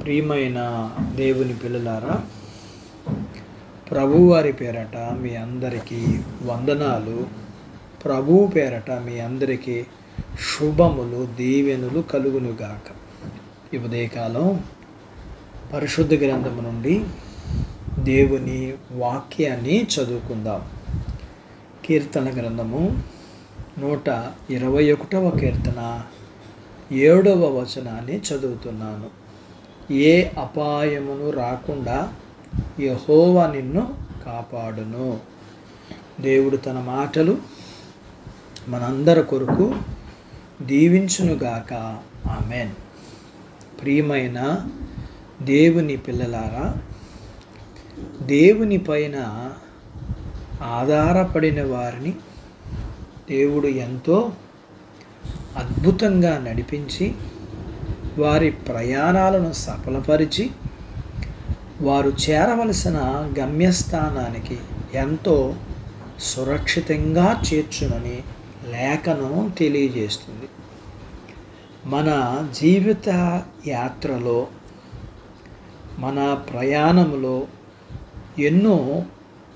ప్రియమైన దేవుని పిల్లలారా, ప్రభువారి పేరట మీ అందరికీ వందనాలు. ప్రభువు పేరట మీ అందరికీ శుభములు, దీవెనలు కలుగునుగాక. ఈ ఉదయకాలం పరిశుద్ధ గ్రంథము నుండి దేవుని వాక్యాన్ని చదువుకుందాం. కీర్తన గ్రంథము 121వ కీర్తన 7వ వచనాన్ని చదువుతున్నాను. ఏ అపాయమును రాకుండా యెహోవా నిన్ను కాపాడును. దేవుడు తన మాటలు మనందరి కొరకు దీవించునుగాక. ఆమెన్. ప్రియమైన దేవుని పిల్లలారా, దేవుని పైన ఆధారపడిన వారిని దేవుడు ఎంతో అద్భుతంగా నడిపించి వారి ప్రయాణాలను సఫలపరిచి వారు చేరవలసిన గమ్యస్థానానికి ఎంతో సురక్షితంగా చేర్చునని లేఖనం తెలియజేస్తుంది. మన జీవిత యాత్రలో, మన ప్రయాణంలో ఎన్నో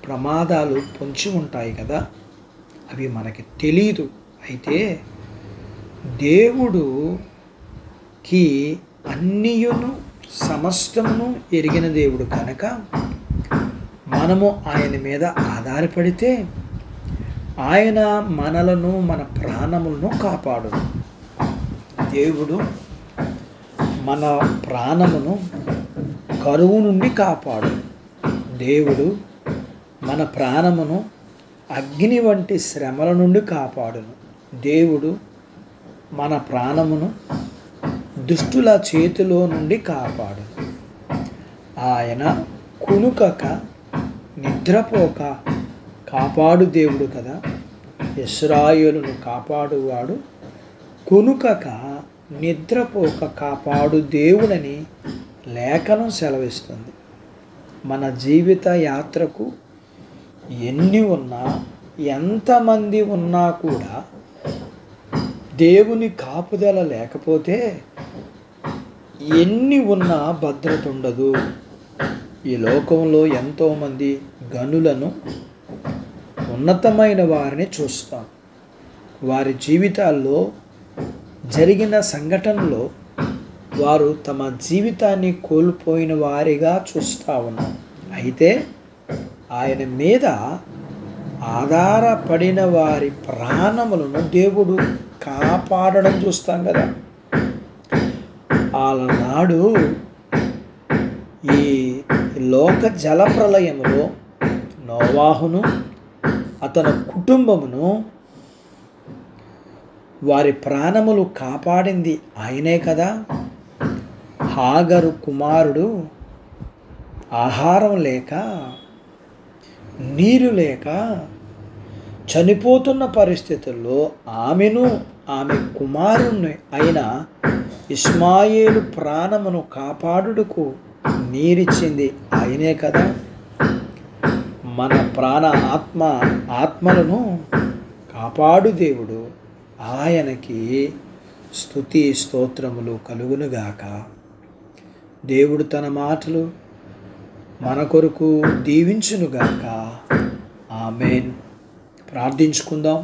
ప్రమాదాలు పొంచి ఉంటాయి కదా, అవి మనకి తెలియదు. అయితే దేవుడుకి అన్నియును సమస్తమును ఎరిగిన దేవుడు కనుక మనము ఆయన మీద ఆధారపడితే ఆయన మనలను, మన ప్రాణములను కాపాడును. దేవుడు మన ప్రాణమును కరువు నుండి కాపాడు. దేవుడు మన ప్రాణమును అగ్ని వంటి శ్రమల నుండి కాపాడును. దేవుడు మన ప్రాణమును దుష్టుల చేతిలో నుండి కాపాడు. ఆయన కునుకక నిద్రపోక కాపాడు దేవుడు కదా. ఇశ్రాయేలును కాపాడువాడు కునుకక నిద్రపోక కాపాడు దేవుడని లేఖనం సెలవిస్తుంది. మన జీవిత యాత్రకు ఎన్ని ఉన్నా, ఎంతమంది ఉన్నా కూడా దేవుని కాపుదల లేకపోతే ఎన్ని ఉన్నా భద్రత ఉండదు. ఈ లోకంలో ఎంతోమంది గనులను, ఉన్నతమైన వారిని చూస్తాం. వారి జీవితాల్లో జరిగిన సంఘటనలో వారు తమ జీవితాన్ని కోల్పోయిన వారిగా చూస్తూ ఉన్నాం. అయితే ఆయన మీద ఆధారపడిన వారి ప్రాణములను దేవుడు కాపాడడం చూస్తాం కదా. ఆనాడు ఈ లోక జల ప్రళయములో నోవాహును అతని కుటుంబమును వారి ప్రాణములు కాపాడింది ఆయనే కదా. హాగరు కుమారుడు ఆహారం లేక, నీరు లేక చనిపోతున్న పరిస్థితుల్లో ఆమెను, ఆమె కుమారుణ్ణి అయిన ఇష్మాయేలు ప్రాణమును కాపాడుటకు నీరిచ్చింది ఆయనే కదా. మన ప్రాణ ఆత్మలను కాపాడు దేవుడు. ఆయనకి స్తుతి స్తోత్రములు కలుగునుగాక. దేవుడు తన మాటలు మన కొరకు దీవించునుగాక. ఆమేన్. ప్రార్థించుకుందాం.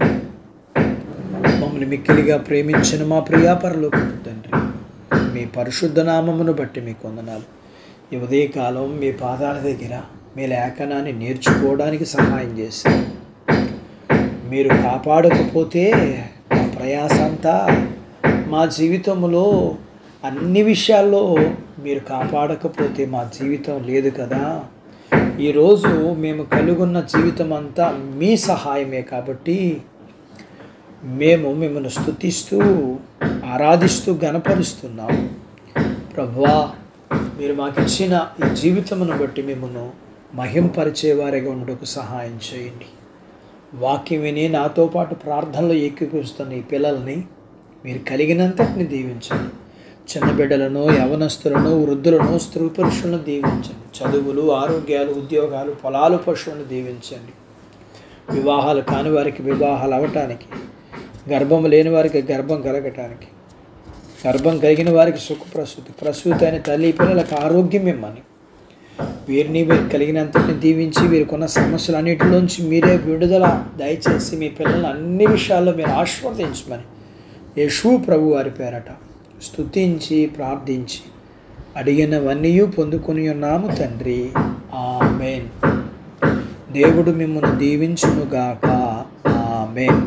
మమ్మల్ని మిక్కిలిగా ప్రేమించిన మా ప్రియా పరలోకపు తండ్రి, మీ పరిశుద్ధ నామమును బట్టి మీకు వందనాలు. ఈ ఉదయకాలం మీ పాదాల దగ్గర మీ లేఖనాన్ని నేర్చుకోవడానికి సహాయం చేశారు. మీరు కాపాడకపోతే మా ప్రయాస అంతా, మా జీవితంలో అన్ని విషయాల్లో మీరు కాపాడకపోతే మా జీవితం లేదు కదా. ఈరోజు మేము కలుగున్న జీవితం అంతా మీ సహాయమే కాబట్టి మేము మిమ్మల్ని స్తుతిస్తూ, ఆరాధిస్తూ, గణపరుస్తున్నాం. ప్రభువా, మీరు మాకు ఇచ్చిన ఈ జీవితమును బట్టి మిమ్మల్ని మహింపరిచేవారిగా ఉండకు సహాయం చేయండి. వాక్యం విని నాతో పాటు ప్రార్థనలో ఏకీభవిస్తున్న ఈ పిల్లల్ని మీరు కలిగినంతటిని దీవించండి. చిన్న బిడ్డలను, యవనస్తులను, వృద్ధులను, స్త్రీ పురుషులను దీవించండి. చదువులు, ఆరోగ్యాలు, ఉద్యోగాలు, పొలాలు, పశువులను దీవించండి. వివాహాలు కాని వారికి వివాహాలు అవ్వటానికి, గర్భం లేని వారికి గర్భం కలగటానికి, గర్భం కలిగిన వారికి ప్రసూతి అయిన తల్లి పిల్లలకు ఆరోగ్యం ఇమ్మని, వీరిని వీరు కలిగినంతటిని దీవించి వీరికున్న సమస్యలన్నిటిలోంచి మీరే విడుదల దయచేసి మీ పిల్లలను అన్ని విషయాల్లో మీరు ఆశీర్వదించమని యేసు ప్రభు వారి పేరట స్తుతించి ప్రార్థించి అడిగినవన్నీ పొందుకొని ఉన్నాము తండ్రి. ఆమేన్. దేవుడు మిమ్మల్ని దీవించునుగాక. ఆమేన్.